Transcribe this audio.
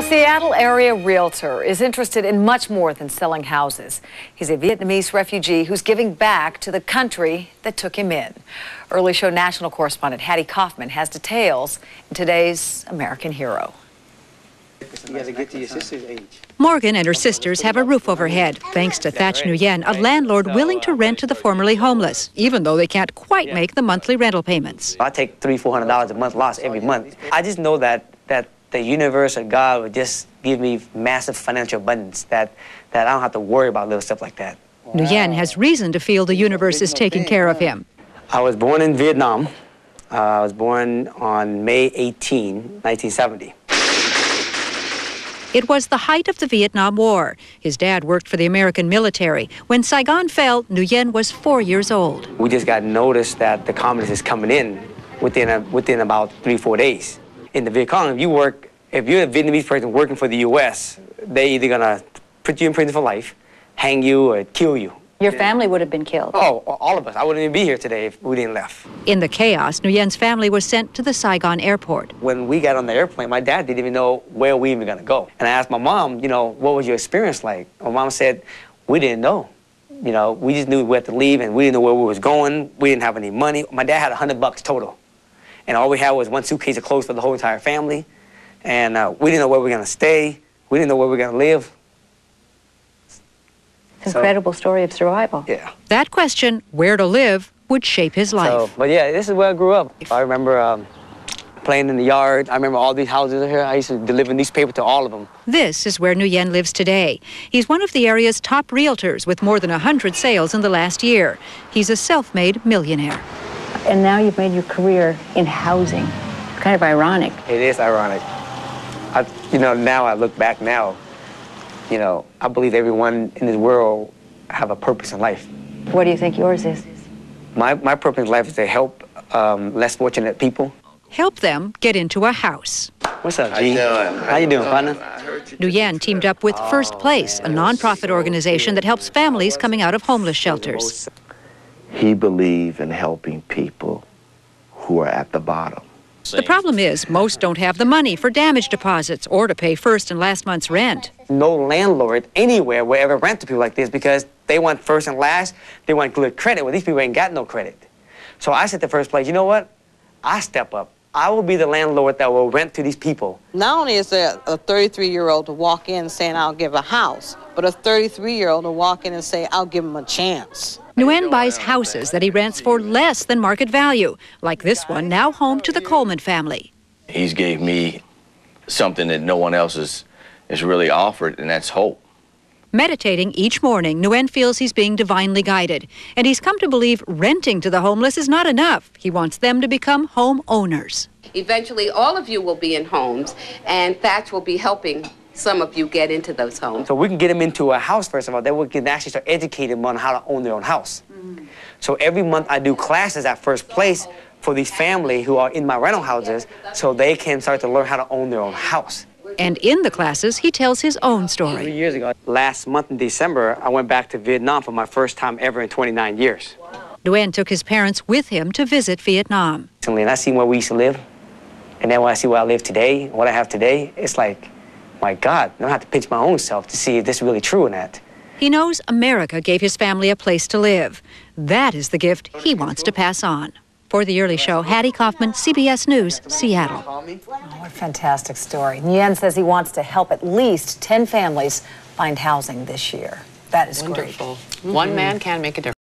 Seattle area realtor is interested in much more than selling houses. He's a Vietnamese refugee who's giving back to the country that took him in. Early Show national correspondent Hattie Kaufman has details in today's American Hero. You gotta get to your sister's age. Morgan and her sisters have a roof overhead, thanks to Thach Nguyen, a landlord willing to rent to the formerly homeless, even though they can't quite make the monthly rental payments. I take $300-400 a month loss every month. I just know that the universe or God would just give me massive financial abundance, that I don't have to worry about little stuff like that. Nguyen has reason to feel the universe is taking care of him. I was born in Vietnam. I was born on May 18, 1970. It was the height of the Vietnam War. His dad worked for the American military. When Saigon fell, Nguyen was 4 years old. We just got notice that the communists is coming in within about 3-4 days. In the Viet Cong, if you're a Vietnamese person working for the U.S., they're either gonna put you in prison for life, hang you, or kill you. Your family would have been killed. Oh, all of us. I wouldn't even be here today if we didn't left. In the chaos, Nguyen's family was sent to the Saigon airport. When we got on the airplane, my dad didn't even know where we were going to go. And I asked my mom, what was your experience like? My mom said, we didn't know. We just knew we had to leave, and we didn't know where we was going. We didn't have any money. My dad had $100 total. And all we had was one suitcase of clothes for the whole entire family. And we didn't know where we were going to stay. We didn't know where we were going to live. Incredible story of survival. Yeah. That question, where to live, would shape his life. But yeah, this is where I grew up. I remember playing in the yard. I remember all these houses here. I used to deliver newspaper to all of them. This is where Nguyen lives today. He's one of the area's top realtors with more than 100 sales in the last year. He's a self-made millionaire. And now you've made your career in housing. Kind of ironic. It is ironic. Now I look back now, I believe everyone in this world have a purpose in life. What do you think yours is? My purpose in life is to help less fortunate people. Help them get into a house. What's up, G? How you doing, partner? Nguyen teamed up with First Place, a nonprofit organization that helps families coming out of homeless shelters. He believed in helping people who are at the bottom. The problem is most don't have the money for damage deposits or to pay first and last month's rent. No landlord anywhere will ever rent to people like this because they want first and last. They want good credit. Well, these people ain't got no credit. So I said to First Place, you know what? I step up. I will be the landlord that will rent to these people. Not only is there a 33-year-old to walk in saying, I'll give a house, but a 33-year-old to walk in and say, I'll give him a chance. Nguyen buys houses that he rents for less than market value, like this one, now home to the Coleman family. He's gave me something that no one else has really offered, and that's hope. Meditating each morning, Nguyen feels he's being divinely guided, and he's come to believe renting to the homeless is not enough. He wants them to become home owners. Eventually, all of you will be in homes, and Thach will be helping some of you get into those homes. So we can get them into a house, first of all, then we can actually start educating them on how to own their own house. So every month I do classes at First Place for these families who are in my rental houses so they can start to learn how to own their own house. And in the classes, he tells his own 3 story. years ago, last month in December, I went back to Vietnam for my first time ever in 29 years. Nguyen took his parents with him to visit Vietnam. And I see where we used to live, and then when I see where I live today, what I have today, it's like, my God, I don't have to pinch my own self to see if this is really true or not. He knows America gave his family a place to live. That is the gift he wants to pass on. For The Early Show, Hattie Kaufman, CBS News, Seattle. Oh, what a fantastic story. Nguyen says he wants to help at least 10 families find housing this year. That is wonderful. Great. One man can make a difference.